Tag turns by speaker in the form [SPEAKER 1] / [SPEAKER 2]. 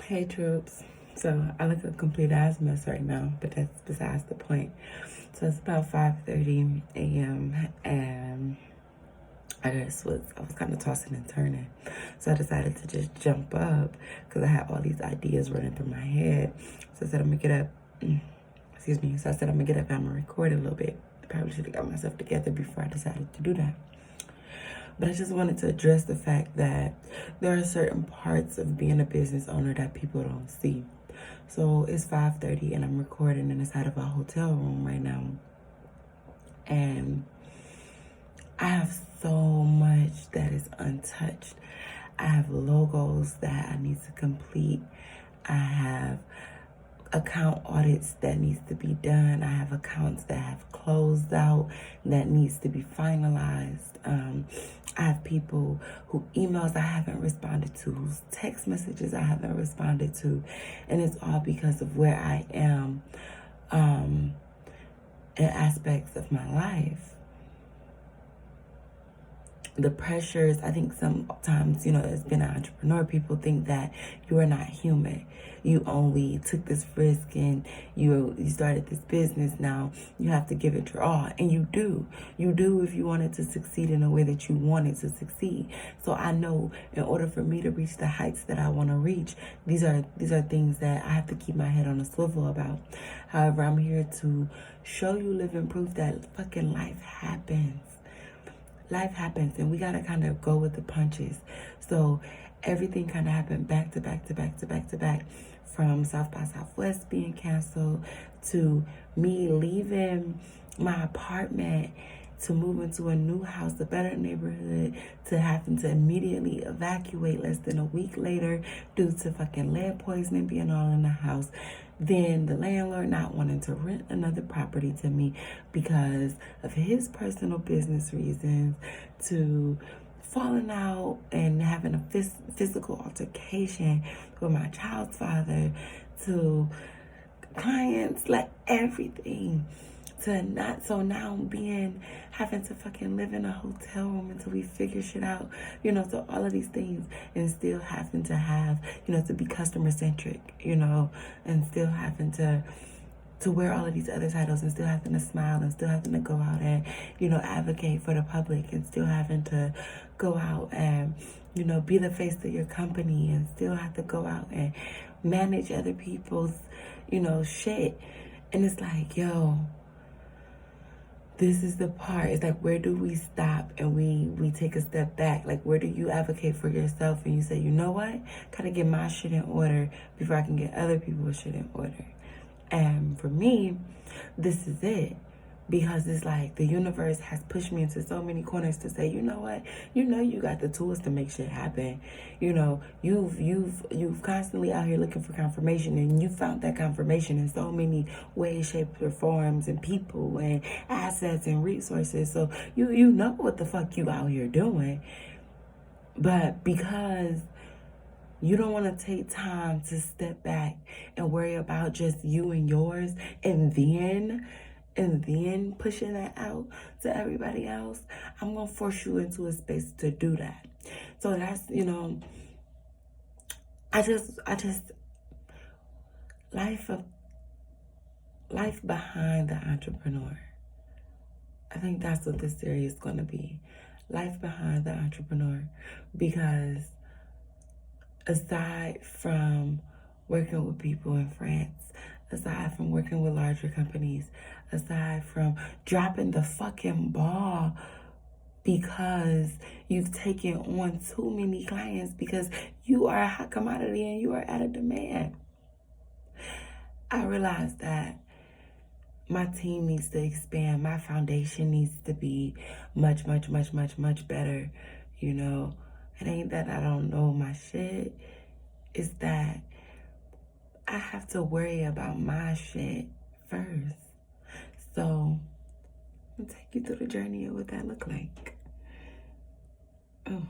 [SPEAKER 1] Hey troops. So I look a complete ass mess right now, but that's besides the point. So it's about 5:30 a.m. and I was kind of tossing and turning. So I decided to just jump up because I had all these ideas running through my head. So I said I'm gonna get up. Excuse me. So I said I'm gonna get up and I'm gonna record a little bit. I probably should have got myself together before I decided to do that. But I just wanted to address the fact that there are certain parts of being a business owner that people don't see. So it's 5:30 and I'm recording inside of a hotel room right now. And I have so much that is untouched. I have logos that I need to complete. I have account audits that needs to be done. I have accounts that have closed out that needs to be finalized. I have people who emails I haven't responded to, whose text messages I haven't responded to, and it's all because of where I am in aspects of my life. The pressures, I think sometimes, as being an entrepreneur, people think that you are not human. You only took this risk and you started this business. Now you have to give it your all. And you do. You do if you wanted to succeed in a way that you wanted to succeed. So I know in order for me to reach the heights that I want to reach, these are things that I have to keep my head on a swivel about. However, I'm here to show you living proof that fucking life happens. Life happens and we gotta kind of go with the punches. So everything kind of happened back to back to back to back to back, from South by Southwest being canceled to me leaving my apartment to move into a new house, a better neighborhood, to having to immediately evacuate less than a week later due to fucking lead poisoning being all in the house. Then the landlord not wanting to rent another property to me because of his personal business reasons, to falling out and having a physical altercation with my child's father, to clients, like everything. To not, so now having to fucking live in a hotel room until we figure shit out, so all of these things, and still having to have, to be customer centric, and still having to wear all of these other titles, and still having to smile, and still having to go out and, advocate for the public, and still having to go out and, be the face of your company, and still have to go out and manage other people's, shit. And it's like, yo, this is the part. It's like, where do we stop and we take a step back? Like, where do you advocate for yourself and you say, you know what? Gotta get my shit in order before I can get other people's shit in order. And for me, this is it. Because it's like the universe has pushed me into so many corners to say, you know what? You got the tools to make shit happen. You've constantly out here looking for confirmation, and you found that confirmation in so many ways, shapes, or forms, and people, and assets, and resources. So you know what the fuck you out here doing. But because you don't want to take time to step back and worry about just you and yours, and then pushing that out to everybody else, I'm going to force you into a space to do that. So that's, life behind the entrepreneur. I think that's what this series is going to be. Life behind the entrepreneur. Because aside from working with people in France, aside from working with larger companies, aside from dropping the fucking ball because you've taken on too many clients, because you are a hot commodity and you are at a demand, I realized that my team needs to expand. My foundation needs to be much, much, much, much, much better. It ain't that I don't know my shit. It's that I have to worry about my shit first. So I'll take you through the journey of what that look like. Oh.